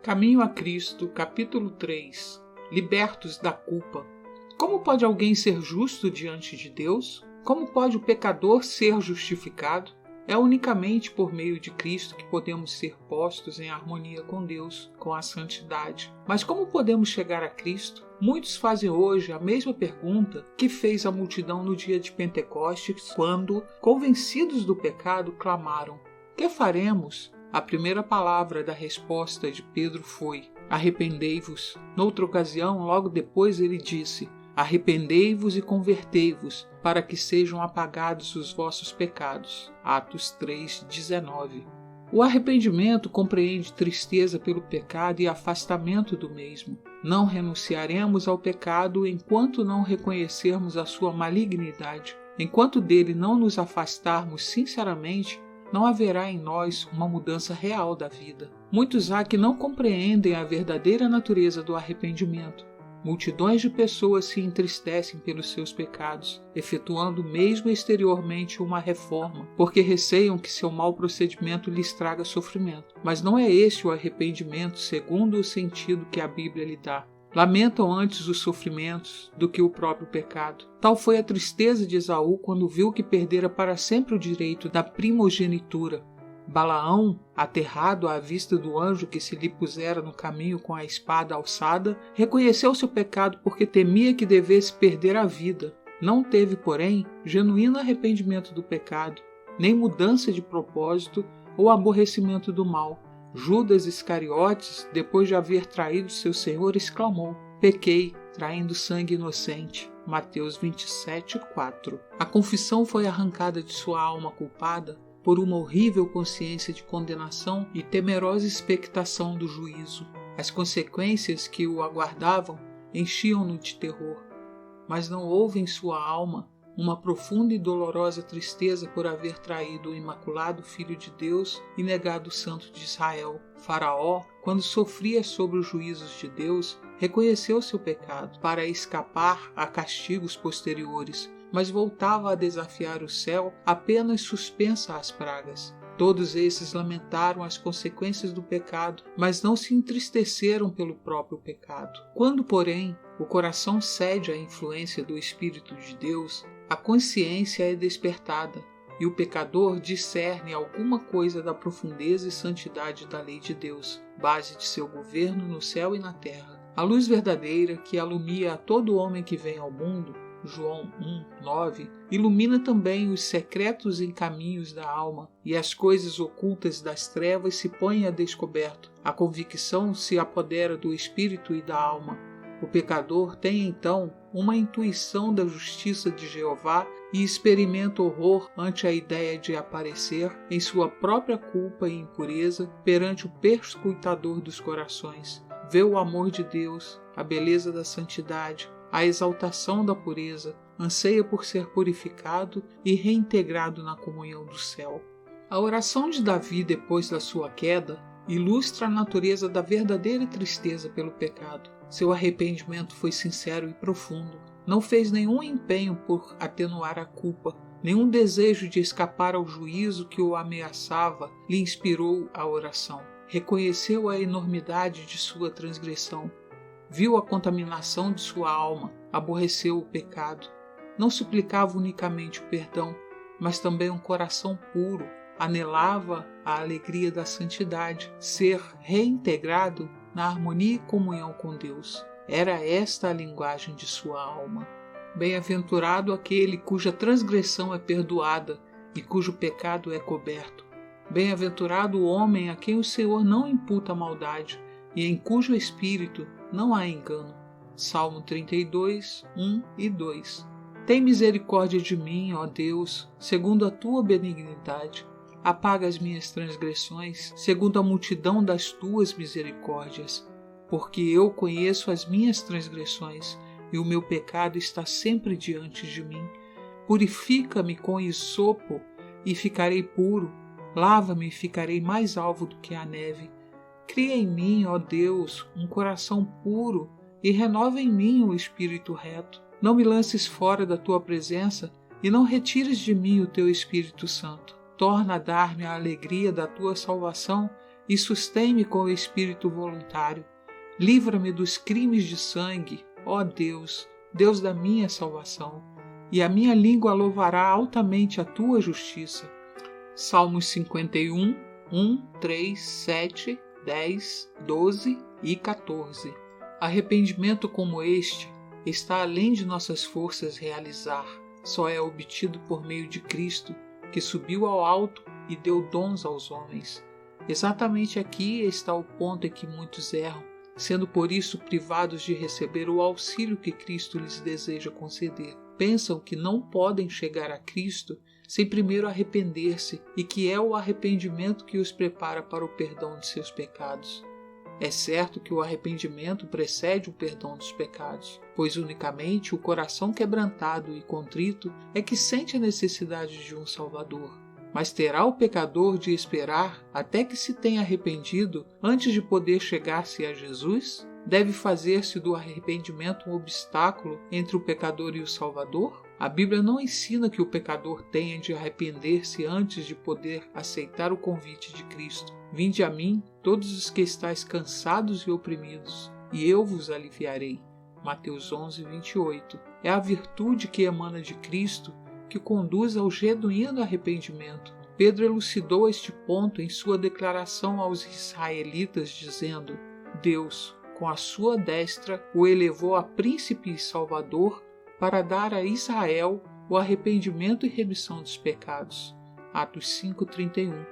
Caminho a Cristo, capítulo 3. Libertos da culpa. Como pode alguém ser justo diante de Deus? Como pode o pecador ser justificado? É unicamente por meio de Cristo que podemos ser postos em harmonia com Deus, com a santidade. Mas como podemos chegar a Cristo? Muitos fazem hoje a mesma pergunta que fez a multidão no dia de Pentecostes, quando, convencidos do pecado, clamaram: "Que faremos?" A primeira palavra da resposta de Pedro foi: "Arrependei-vos." Noutra ocasião, logo depois, ele disse: "Arrependei-vos e convertei-vos, para que sejam apagados os vossos pecados." Atos 3:19. O arrependimento compreende tristeza pelo pecado e afastamento do mesmo. Não renunciaremos ao pecado enquanto não reconhecermos a sua malignidade. Enquanto dele não nos afastarmos sinceramente, não haverá em nós uma mudança real da vida. Muitos há que não compreendem a verdadeira natureza do arrependimento. Multidões de pessoas se entristecem pelos seus pecados, efetuando mesmo exteriormente uma reforma, porque receiam que seu mau procedimento lhes traga sofrimento. Mas não é esse o arrependimento segundo o sentido que a Bíblia lhe dá. Lamentam antes os sofrimentos do que o próprio pecado. Tal foi a tristeza de Esaú quando viu que perdera para sempre o direito da primogenitura. Balaão, aterrado à vista do anjo que se lhe pusera no caminho com a espada alçada, reconheceu seu pecado porque temia que devesse perder a vida. Não teve, porém, genuíno arrependimento do pecado, nem mudança de propósito ou aborrecimento do mal. Judas Iscariotes, depois de haver traído seu Senhor, exclamou: "Pequei, traindo sangue inocente." Mateus 27:4. A confissão foi arrancada de sua alma culpada por uma horrível consciência de condenação e temerosa expectação do juízo. As consequências que o aguardavam enchiam-no de terror, mas não houve em sua alma uma profunda e dolorosa tristeza por haver traído o imaculado Filho de Deus e negado o Santo de Israel. Faraó, quando sofria sobre os juízos de Deus, reconheceu seu pecado para escapar a castigos posteriores, mas voltava a desafiar o céu apenas suspensa às pragas. Todos esses lamentaram as consequências do pecado, mas não se entristeceram pelo próprio pecado. Quando, porém, o coração cede à influência do Espírito de Deus, a consciência é despertada e o pecador discerne alguma coisa da profundeza e santidade da lei de Deus, base de seu governo no céu e na terra. A luz verdadeira que alumia a todo homem que vem ao mundo, João 1:9, ilumina também os secretos encaminhos da alma, e as coisas ocultas das trevas se põem a descoberto. A convicção se apodera do espírito e da alma. O pecador tem então uma intuição da justiça de Jeová e experimenta horror ante a ideia de aparecer em sua própria culpa e impureza perante o perscrutador dos corações. Vê o amor de Deus, a beleza da santidade, a exaltação da pureza, anseia por ser purificado e reintegrado na comunhão do céu. A oração de Davi depois da sua queda ilustra a natureza da verdadeira tristeza pelo pecado. Seu arrependimento foi sincero e profundo. Não fez nenhum empenho por atenuar a culpa. Nenhum desejo de escapar ao juízo que o ameaçava lhe inspirou a oração. Reconheceu a enormidade de sua transgressão. Viu a contaminação de sua alma. Aborreceu o pecado. Não suplicava unicamente o perdão, mas também um coração puro. Anelava a alegria da santidade, ser reintegrado na harmonia e comunhão com Deus. Era esta a linguagem de sua alma. Bem-aventurado aquele cuja transgressão é perdoada e cujo pecado é coberto. Bem-aventurado o homem a quem o Senhor não imputa maldade e em cujo espírito não há engano. Salmo 32, 1 e 2. Tem misericórdia de mim, ó Deus, segundo a tua benignidade. Apaga as minhas transgressões, segundo a multidão das tuas misericórdias. Porque eu conheço as minhas transgressões, e o meu pecado está sempre diante de mim. Purifica-me com hisopo, e ficarei puro. Lava-me e ficarei mais alvo do que a neve. Cria em mim, ó Deus, um coração puro, e renova em mim o espírito reto. Não me lances fora da tua presença, e não retires de mim o teu Espírito Santo. Torna a dar-me a alegria da tua salvação e sustém-me com o espírito voluntário. Livra-me dos crimes de sangue, ó Deus, Deus da minha salvação, e a minha língua louvará altamente a tua justiça. Salmos 51, 1, 3, 7, 10, 12 e 14. Arrependimento como este está além de nossas forças realizar. Só é obtido por meio de Cristo, que subiu ao alto e deu dons aos homens. Exatamente aqui está o ponto em que muitos erram, sendo por isso privados de receber o auxílio que Cristo lhes deseja conceder. Pensam que não podem chegar a Cristo sem primeiro arrepender-se, e que é o arrependimento que os prepara para o perdão de seus pecados. É certo que o arrependimento precede o perdão dos pecados, pois unicamente o coração quebrantado e contrito é que sente a necessidade de um Salvador. Mas terá o pecador de esperar até que se tenha arrependido antes de poder chegar-se a Jesus? Deve fazer-se do arrependimento um obstáculo entre o pecador e o Salvador? A Bíblia não ensina que o pecador tenha de arrepender-se antes de poder aceitar o convite de Cristo. Vinde a mim, todos os que estáis cansados e oprimidos, e eu vos aliviarei. Mateus 11, 28. É a virtude que emana de Cristo que conduz ao genuíno arrependimento. Pedro elucidou este ponto em sua declaração aos israelitas, dizendo: Deus, com a sua destra, o elevou a príncipe e salvador para dar a Israel o arrependimento e remissão dos pecados. Atos 5:31.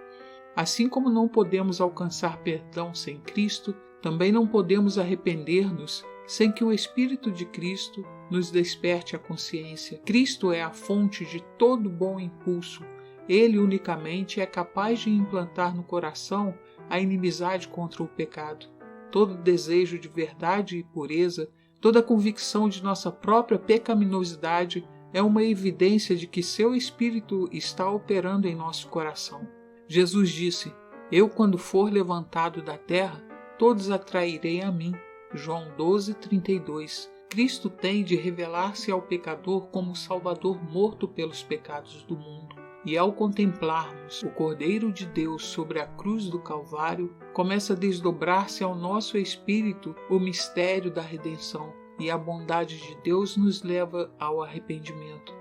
Assim como não podemos alcançar perdão sem Cristo, também não podemos arrepender-nos sem que o Espírito de Cristo nos desperte a consciência. Cristo é a fonte de todo bom impulso. Ele unicamente é capaz de implantar no coração a inimizade contra o pecado. Todo desejo de verdade e pureza, toda convicção de nossa própria pecaminosidade é uma evidência de que seu Espírito está operando em nosso coração. Jesus disse: Eu, quando for levantado da terra, todos atrairei a mim. João 12:32. Cristo tem de revelar-se ao pecador como o Salvador morto pelos pecados do mundo. E ao contemplarmos o Cordeiro de Deus sobre a cruz do Calvário, começa a desdobrar-se ao nosso espírito o mistério da redenção, e a bondade de Deus nos leva ao arrependimento.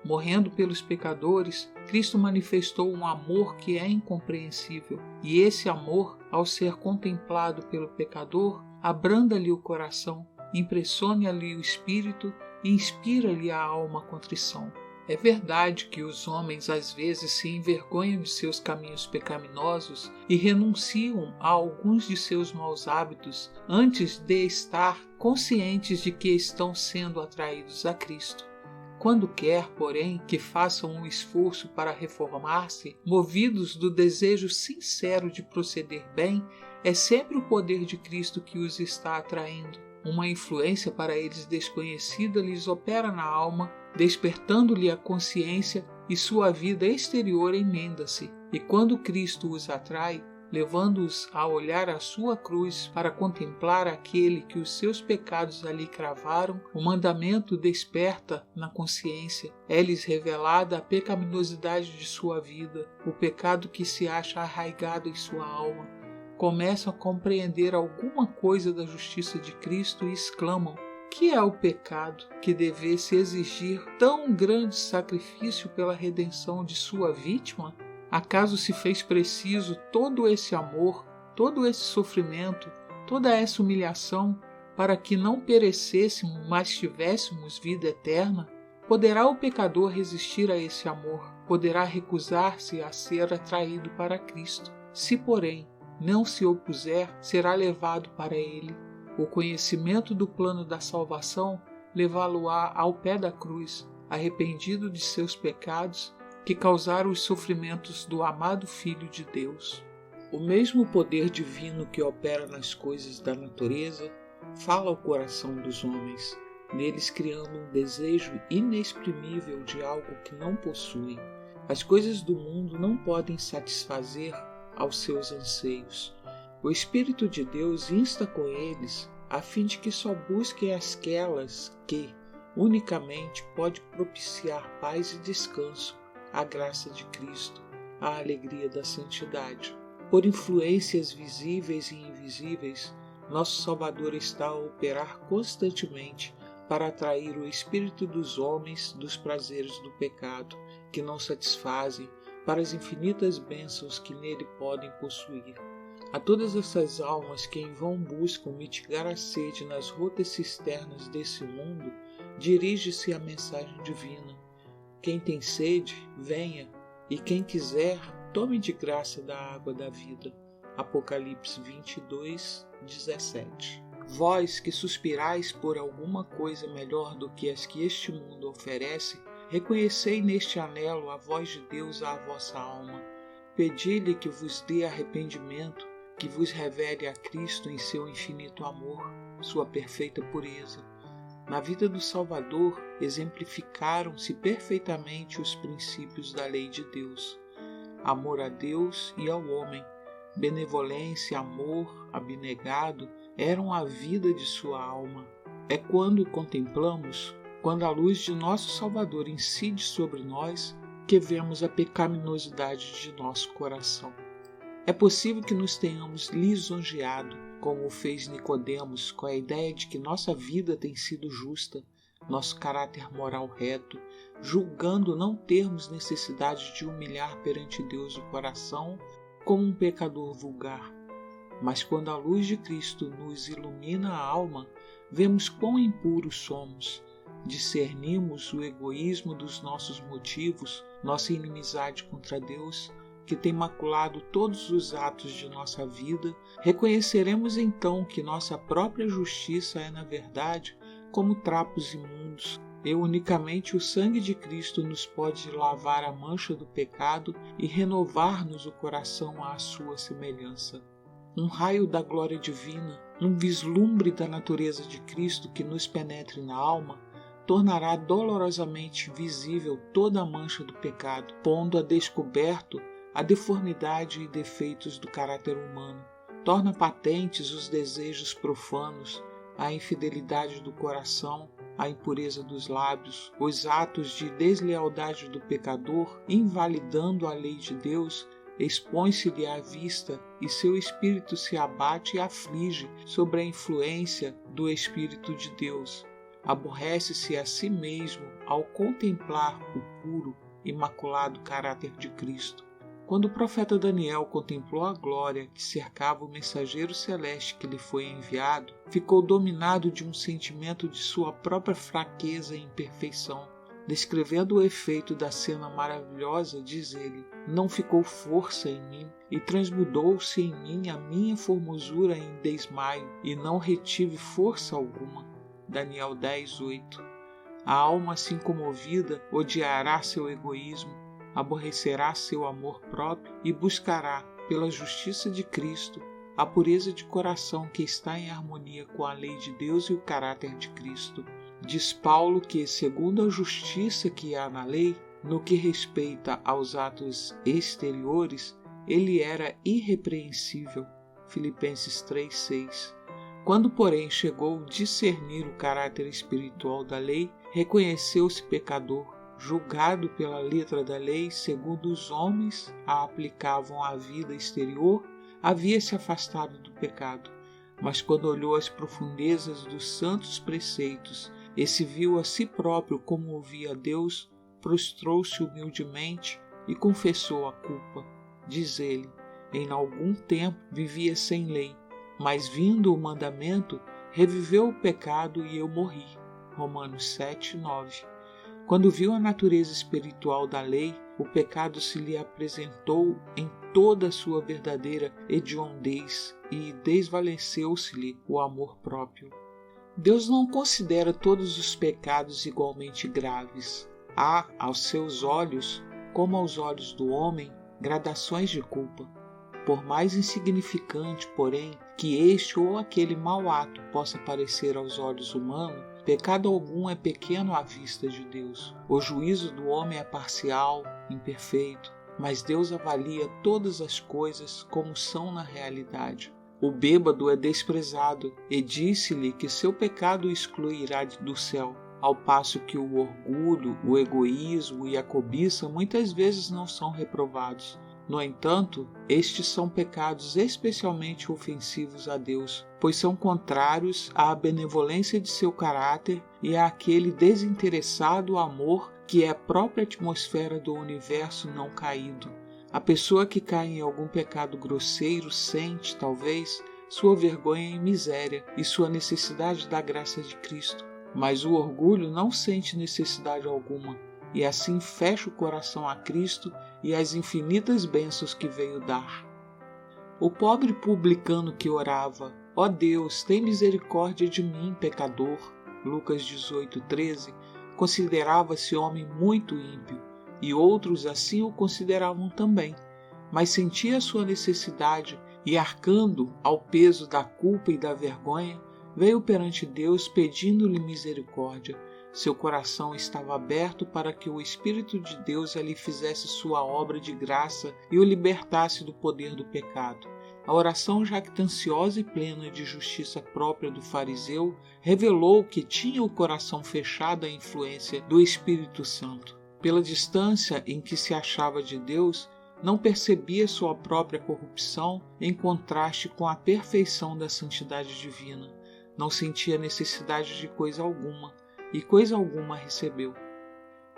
Morrendo pelos pecadores, Cristo manifestou um amor que é incompreensível, e esse amor, ao ser contemplado pelo pecador, abranda-lhe o coração, impressiona-lhe o espírito e inspira-lhe a alma contrição. É verdade que os homens às vezes se envergonham de seus caminhos pecaminosos e renunciam a alguns de seus maus hábitos antes de estar conscientes de que estão sendo atraídos a Cristo. Quando quer, porém, que façam um esforço para reformar-se, movidos do desejo sincero de proceder bem, é sempre o poder de Cristo que os está atraindo. Uma influência para eles desconhecida lhes opera na alma, despertando-lhe a consciência, e sua vida exterior emenda-se. E quando Cristo os atrai, levando-os a olhar a sua cruz para contemplar aquele que os seus pecados ali cravaram, o mandamento desperta na consciência. É-lhes revelada a pecaminosidade de sua vida, o pecado que se acha arraigado em sua alma. Começam a compreender alguma coisa da justiça de Cristo e exclamam: que é o pecado que devesse exigir tão grande sacrifício pela redenção de sua vítima? Acaso se fez preciso todo esse amor, todo esse sofrimento, toda essa humilhação para que não perecêssemos, mas tivéssemos vida eterna? Poderá o pecador resistir a esse amor? Poderá recusar-se a ser atraído para Cristo? Se, porém, não se opuser, será levado para ele. O conhecimento do plano da salvação levá-lo-á ao pé da cruz, arrependido de seus pecados que causaram os sofrimentos do amado Filho de Deus. O mesmo poder divino que opera nas coisas da natureza fala ao coração dos homens, neles criando um desejo inexprimível de algo que não possuem. As coisas do mundo não podem satisfazer aos seus anseios. O Espírito de Deus insta com eles a fim de que só busquem aquelas que unicamente pode propiciar paz e descanso, a graça de Cristo, a alegria da santidade. Por influências visíveis e invisíveis, nosso Salvador está a operar constantemente para atrair o espírito dos homens dos prazeres do pecado, que não satisfazem, para as infinitas bênçãos que nele podem possuir. A todas essas almas que em vão buscam mitigar a sede nas rotas cisternas desse mundo, dirige-se a mensagem divina. Quem tem sede, venha, e quem quiser, tome de graça da água da vida. Apocalipse 22, 17. Vós que suspirais por alguma coisa melhor do que as que este mundo oferece, reconhecei neste anelo a voz de Deus à vossa alma. Pedi-lhe que vos dê arrependimento, que vos revele a Cristo em seu infinito amor, sua perfeita pureza. Na vida do Salvador exemplificaram-se perfeitamente os princípios da lei de Deus. Amor a Deus e ao homem, benevolência, amor, abnegado, eram a vida de sua alma. É quando o contemplamos, quando a luz de nosso Salvador incide sobre nós, que vemos a pecaminosidade de nosso coração. É possível que nos tenhamos lisonjeado, como o fez Nicodemos, com a ideia de que nossa vida tem sido justa, nosso caráter moral reto, julgando não termos necessidade de humilhar perante Deus o coração como um pecador vulgar. Mas quando a luz de Cristo nos ilumina a alma, vemos quão impuros somos, discernimos o egoísmo dos nossos motivos, nossa inimizade contra Deus, que tem maculado todos os atos de nossa vida, reconheceremos então que nossa própria justiça é, na verdade, como trapos imundos, e unicamente o sangue de Cristo nos pode lavar a mancha do pecado e renovar-nos o coração à sua semelhança. Um raio da glória divina, um vislumbre da natureza de Cristo que nos penetre na alma, tornará dolorosamente visível toda a mancha do pecado, pondo a descoberto a deformidade e defeitos do caráter humano. Torna patentes os desejos profanos, a infidelidade do coração, a impureza dos lábios, os atos de deslealdade do pecador, invalidando a lei de Deus, expõe-se-lhe à vista e seu espírito se abate e aflige sobre a influência do Espírito de Deus. Aborrece-se a si mesmo ao contemplar o puro, imaculado caráter de Cristo. Quando o profeta Daniel contemplou a glória que cercava o mensageiro celeste que lhe foi enviado, ficou dominado de um sentimento de sua própria fraqueza e imperfeição. Descrevendo o efeito da cena maravilhosa, diz ele: não ficou força em mim, e transmudou-se em mim a minha formosura em desmaio, e não retive força alguma. Daniel 10:8. A alma assim comovida odiará seu egoísmo, aborrecerá seu amor próprio e buscará, pela justiça de Cristo, a pureza de coração que está em harmonia com a lei de Deus e o caráter de Cristo. Diz Paulo que, segundo a justiça que há na lei, no que respeita aos atos exteriores, ele era irrepreensível. Filipenses 3:6. Quando, porém, chegou a discernir o caráter espiritual da lei, reconheceu-se pecador, julgado pela letra da lei, segundo os homens a aplicavam à vida exterior, havia se afastado do pecado. Mas quando olhou as profundezas dos santos preceitos e se viu a si próprio como ouvia a Deus, prostrou-se humildemente e confessou a culpa. Diz ele: em algum tempo vivia sem lei, mas vindo o mandamento, reviveu o pecado e eu morri. Romanos 7:9. Quando viu a natureza espiritual da lei, o pecado se lhe apresentou em toda a sua verdadeira hediondez e desvaleceu-se-lhe o amor próprio. Deus não considera todos os pecados igualmente graves. Há, aos seus olhos, como aos olhos do homem, gradações de culpa. Por mais insignificante, porém, que este ou aquele mau ato possa parecer aos olhos humanos, pecado algum é pequeno à vista de Deus. O juízo do homem é parcial, imperfeito, mas Deus avalia todas as coisas como são na realidade. O bêbado é desprezado e disse-lhe que seu pecado o excluirá do céu, ao passo que o orgulho, o egoísmo e a cobiça muitas vezes não são reprovados. No entanto, estes são pecados especialmente ofensivos a Deus, pois são contrários à benevolência de seu caráter e àquele desinteressado amor que é a própria atmosfera do universo não caído. A pessoa que cai em algum pecado grosseiro sente, talvez, sua vergonha e miséria e sua necessidade da graça de Cristo, mas o orgulho não sente necessidade alguma, e assim fecha o coração a Cristo e às infinitas bênçãos que veio dar. O pobre publicano que orava, ó Deus, tem misericórdia de mim, pecador, Lucas 18:13, considerava-se homem muito ímpio, e outros assim o consideravam também, mas sentia sua necessidade e, arcando ao peso da culpa e da vergonha, veio perante Deus pedindo-lhe misericórdia. Seu coração estava aberto para que o Espírito de Deus ali fizesse sua obra de graça e o libertasse do poder do pecado. A oração jactanciosa e plena de justiça própria do fariseu revelou que tinha o coração fechado à influência do Espírito Santo. Pela distância em que se achava de Deus, não percebia sua própria corrupção em contraste com a perfeição da santidade divina. Não sentia necessidade de coisa alguma, e coisa alguma recebeu.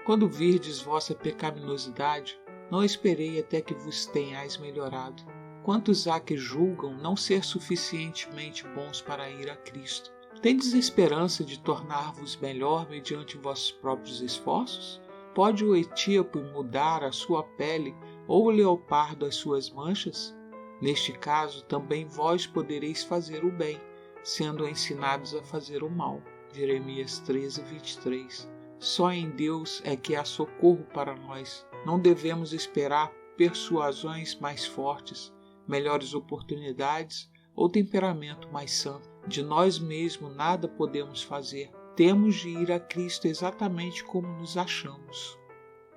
Quando virdes vossa pecaminosidade, não esperei até que vos tenhais melhorado. Quantos há que julgam não ser suficientemente bons para ir a Cristo? Tendes esperança de tornar-vos melhor mediante vossos próprios esforços? Pode o etíope mudar a sua pele ou o leopardo as suas manchas? Neste caso, também vós podereis fazer o bem, sendo ensinados a fazer o mal. Jeremias 13:23. Só em Deus é que há socorro para nós. Não devemos esperar persuasões mais fortes, melhores oportunidades ou temperamento mais santo. De nós mesmos nada podemos fazer. Temos de ir a Cristo exatamente como nos achamos.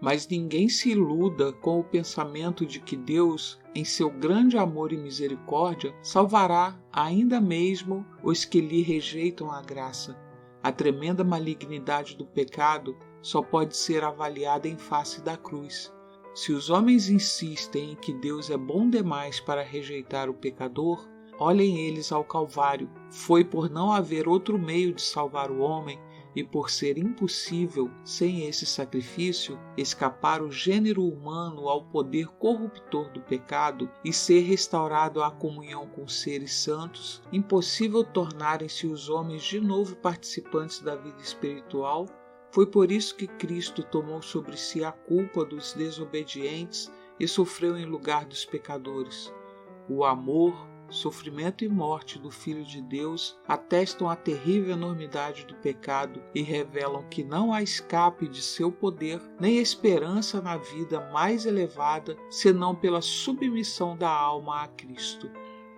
Mas ninguém se iluda com o pensamento de que Deus, em seu grande amor e misericórdia, salvará ainda mesmo os que lhe rejeitam a graça. A tremenda malignidade do pecado só pode ser avaliada em face da cruz. Se os homens insistem em que Deus é bom demais para rejeitar o pecador, olhem eles ao Calvário. Foi por não haver outro meio de salvar o homem e por ser impossível, sem esse sacrifício, escapar o gênero humano ao poder corruptor do pecado e ser restaurado à comunhão com seres santos, impossível tornarem-se os homens de novo participantes da vida espiritual. Foi por isso que Cristo tomou sobre si a culpa dos desobedientes e sofreu em lugar dos pecadores. O amor, sofrimento e morte do Filho de Deus atestam a terrível enormidade do pecado e revelam que não há escape de seu poder nem esperança na vida mais elevada senão pela submissão da alma a Cristo.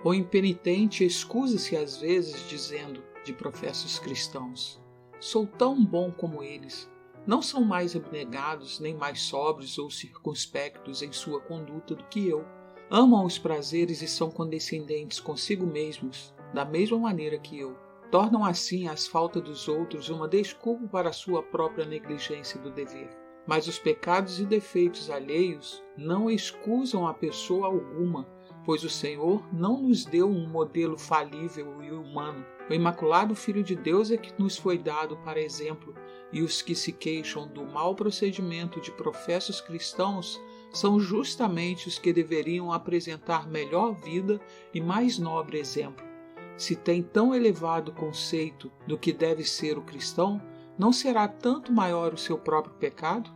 O impenitente excusa-se às vezes dizendo de professos cristãos: sou tão bom como eles. Não são mais abnegados, nem mais sóbrios ou circunspectos em sua conduta do que eu. Amam os prazeres e são condescendentes consigo mesmos, da mesma maneira que eu. Tornam assim as faltas dos outros uma desculpa para a sua própria negligência do dever. Mas os pecados e defeitos alheios não excusam a pessoa alguma, pois o Senhor não nos deu um modelo falível e humano. O Imaculado Filho de Deus é que nos foi dado para exemplo, e os que se queixam do mau procedimento de professos cristãos são justamente os que deveriam apresentar melhor vida e mais nobre exemplo. Se tem tão elevado conceito do que deve ser o cristão, não será tanto maior o seu próprio pecado?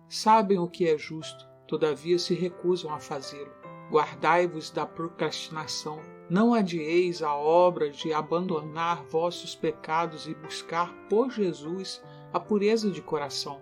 Sabem o que é justo, todavia se recusam a fazê-lo. Guardai-vos da procrastinação. Não adieis a obra de abandonar vossos pecados e buscar por Jesus a pureza de coração.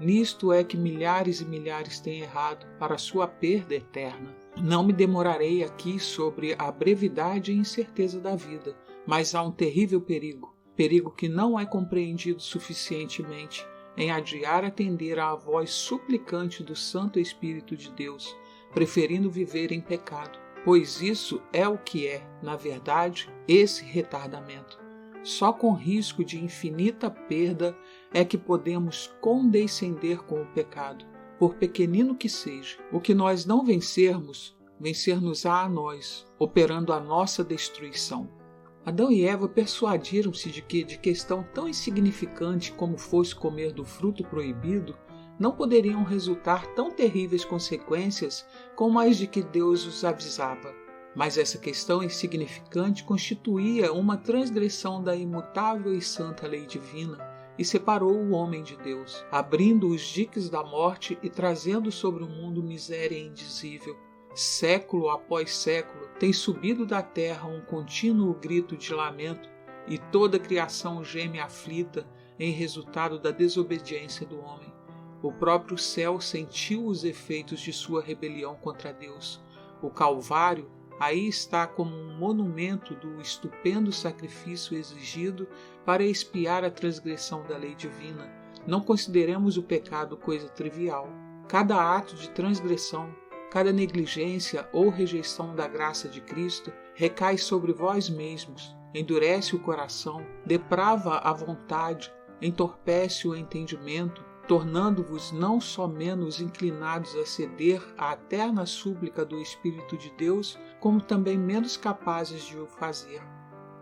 Nisto é que milhares e milhares têm errado para sua perda eterna. Não me demorarei aqui sobre a brevidade e incerteza da vida, mas há um terrível perigo que não é compreendido suficientemente em adiar atender à voz suplicante do Santo Espírito de Deus, preferindo viver em pecado, pois isso é o que é, na verdade, esse retardamento. Só com risco de infinita perda é que podemos condescender com o pecado, por pequenino que seja. O que nós não vencermos, vencer-nos-á a nós, operando a nossa destruição. Adão e Eva persuadiram-se de que, de questão tão insignificante como fosse comer do fruto proibido, não poderiam resultar tão terríveis consequências como as de que Deus os avisava. Mas essa questão insignificante constituía uma transgressão da imutável e santa lei divina e separou o homem de Deus, abrindo os diques da morte e trazendo sobre o mundo miséria indizível. Século após século tem subido da terra um contínuo grito de lamento e toda a criação geme aflita em resultado da desobediência do homem. O próprio céu sentiu os efeitos de sua rebelião contra Deus. O Calvário aí está como um monumento do estupendo sacrifício exigido para expiar a transgressão da lei divina. Não consideremos o pecado coisa trivial. Cada ato de transgressão, cada negligência ou rejeição da graça de Cristo recai sobre vós mesmos, endurece o coração, deprava a vontade, entorpece o entendimento, tornando-vos não só menos inclinados a ceder à eterna súplica do Espírito de Deus, como também menos capazes de o fazer.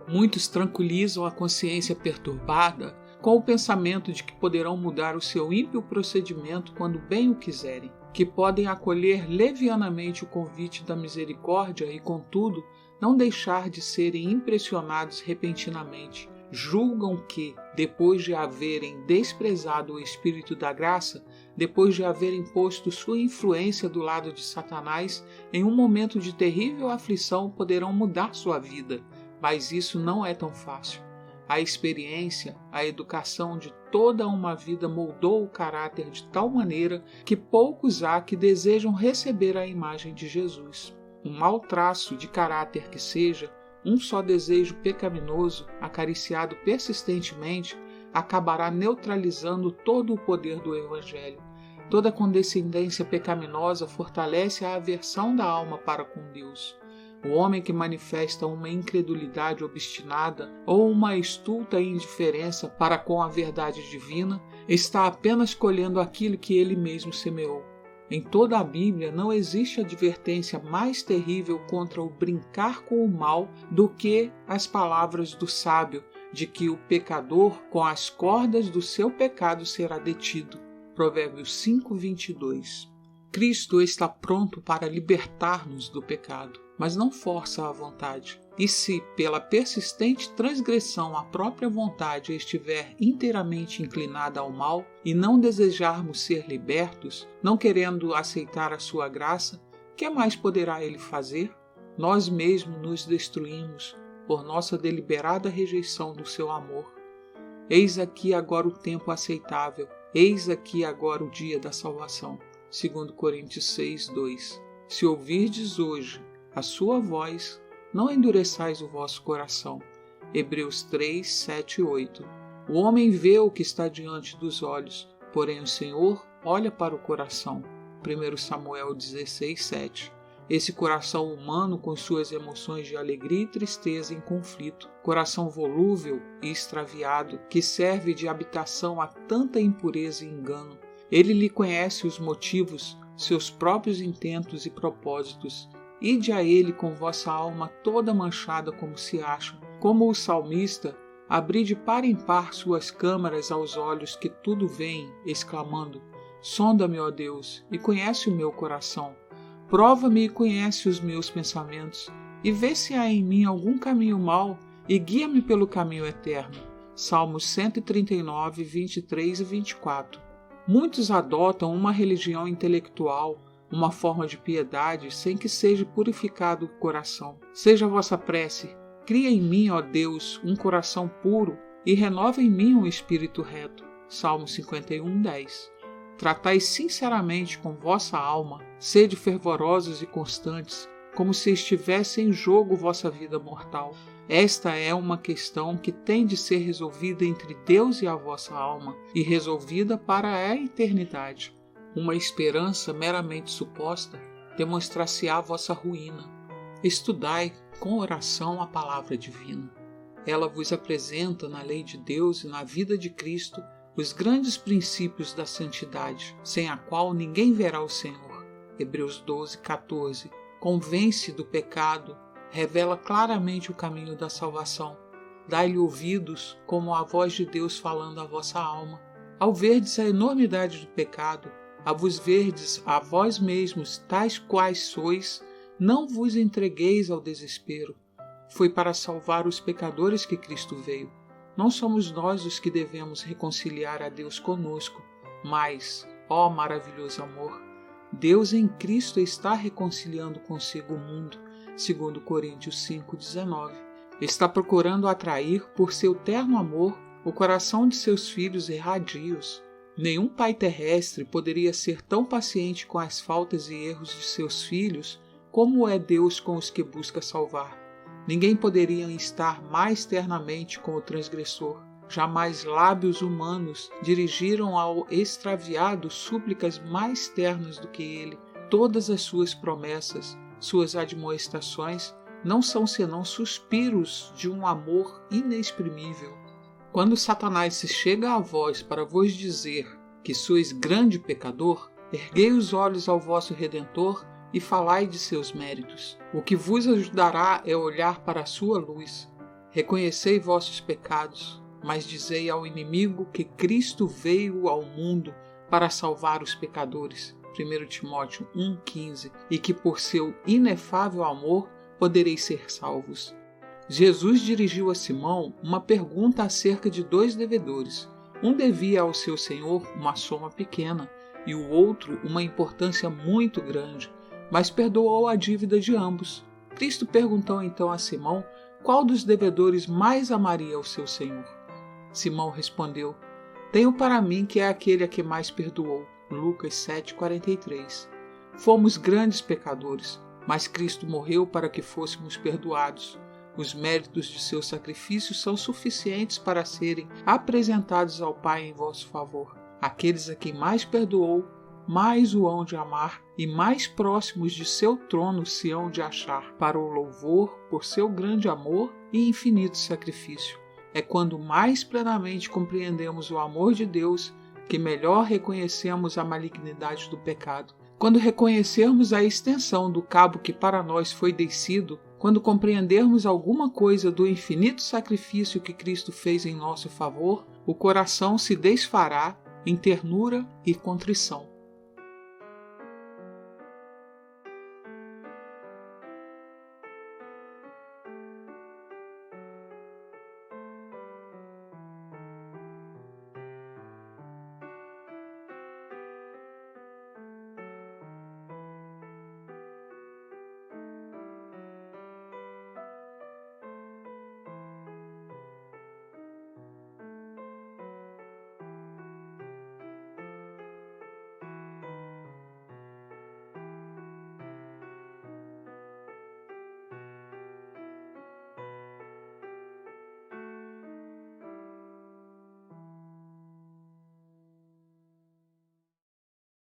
Muitos tranquilizam a consciência perturbada com o pensamento de que poderão mudar o seu ímpio procedimento quando bem o quiserem, que podem acolher levianamente o convite da misericórdia e, contudo, não deixar de serem impressionados repentinamente. Julgam que, depois de haverem desprezado o Espírito da graça, depois de haverem posto sua influência do lado de Satanás, em um momento de terrível aflição poderão mudar sua vida, mas isso não é tão fácil. A experiência, a educação de toda uma vida moldou o caráter de tal maneira que poucos há que desejam receber a imagem de Jesus. Um mau traço de caráter que seja, um só desejo pecaminoso, acariciado persistentemente, acabará neutralizando todo o poder do Evangelho. Toda condescendência pecaminosa fortalece a aversão da alma para com Deus. O homem que manifesta uma incredulidade obstinada ou uma estulta indiferença para com a verdade divina está apenas colhendo aquilo que ele mesmo semeou. Em toda a Bíblia não existe advertência mais terrível contra o brincar com o mal do que as palavras do sábio de que o pecador com as cordas do seu pecado será detido. Provérbios 5:22. Cristo está pronto para libertar-nos do pecado, mas não força a vontade. E se, pela persistente transgressão, a própria vontade estiver inteiramente inclinada ao mal e não desejarmos ser libertos, não querendo aceitar a sua graça, que mais poderá ele fazer? Nós mesmos nos destruímos por nossa deliberada rejeição do seu amor. Eis aqui agora o tempo aceitável, eis aqui agora o dia da salvação. 2 Coríntios 6:2. Se ouvirdes hoje a sua voz, não endureçais o vosso coração. Hebreus 3:7-8. O homem vê o que está diante dos olhos, porém o Senhor olha para o coração. 1 Samuel 16:7. Esse coração humano com suas emoções de alegria e tristeza em conflito, coração volúvel e extraviado, que serve de habitação a tanta impureza e engano. Ele lhe conhece os motivos, seus próprios intentos e propósitos. Ide a ele com vossa alma toda manchada como se acham. Como o salmista, abri de par em par suas câmaras aos olhos que tudo veem, exclamando: sonda-me, ó Deus, e conhece o meu coração. Prova-me e conhece os meus pensamentos, e vê se há em mim algum caminho mau, e guia-me pelo caminho eterno. Salmos 139, 23 e 24. Muitos adotam uma religião intelectual, uma forma de piedade, sem que seja purificado o coração. Seja a vossa prece: cria em mim, ó Deus, um coração puro, e renova em mim um espírito reto. Salmo 51:10. Tratai sinceramente com vossa alma, sede fervorosos e constantes, como se estivesse em jogo vossa vida mortal. Esta é uma questão que tem de ser resolvida entre Deus e a vossa alma, e resolvida para a eternidade. Uma esperança meramente suposta demonstrar-se-á a vossa ruína. Estudai com oração a palavra divina. Ela vos apresenta na lei de Deus e na vida de Cristo os grandes princípios da santidade, sem a qual ninguém verá o Senhor. Hebreus 12:14. Convence do pecado, revela claramente o caminho da salvação. Dai-lhe ouvidos como a voz de Deus falando à vossa alma. Ao verdes a enormidade do pecado, a vos verdes a vós mesmos, tais quais sois, não vos entregueis ao desespero. Foi para salvar os pecadores que Cristo veio. Não somos nós os que devemos reconciliar a Deus conosco, mas, ó maravilhoso amor, Deus em Cristo está reconciliando consigo o mundo, segundo Coríntios 5:19. Está procurando atrair, por seu terno amor, o coração de seus filhos erradios. Nenhum pai terrestre poderia ser tão paciente com as faltas e erros de seus filhos como é Deus com os que busca salvar. Ninguém poderia estar mais ternamente com o transgressor. Jamais lábios humanos dirigiram ao extraviado súplicas mais ternas do que ele. Todas as suas promessas, suas admoestações, não são senão suspiros de um amor inexprimível. Quando Satanás se chega a vós para vos dizer que sois grande pecador, erguei os olhos ao vosso Redentor e falai de seus méritos. O que vos ajudará é olhar para a sua luz. Reconhecei vossos pecados, mas dizei ao inimigo que Cristo veio ao mundo para salvar os pecadores. 1 Timóteo 1,15, e que por seu inefável amor podereis ser salvos. Jesus dirigiu a Simão uma pergunta acerca de 2 devedores. Um devia ao seu senhor uma soma pequena e o outro uma importância muito grande, mas perdoou a dívida de ambos. Cristo perguntou então a Simão qual dos devedores mais amaria o seu senhor. Simão respondeu: Tenho para mim que é aquele a que mais perdoou. Lucas 7,43. Fomos grandes pecadores, mas Cristo morreu para que fôssemos perdoados. Os méritos de seu sacrifício são suficientes para serem apresentados ao Pai em vosso favor. Aqueles a quem mais perdoou, mais o hão de amar, e mais próximos de seu trono se hão de achar, para o louvor por seu grande amor e infinito sacrifício. É quando mais plenamente compreendemos o amor de Deus que melhor reconhecemos a malignidade do pecado. Quando reconhecermos a extensão do cabo que para nós foi descido, quando compreendermos alguma coisa do infinito sacrifício que Cristo fez em nosso favor, o coração se desfará em ternura e contrição.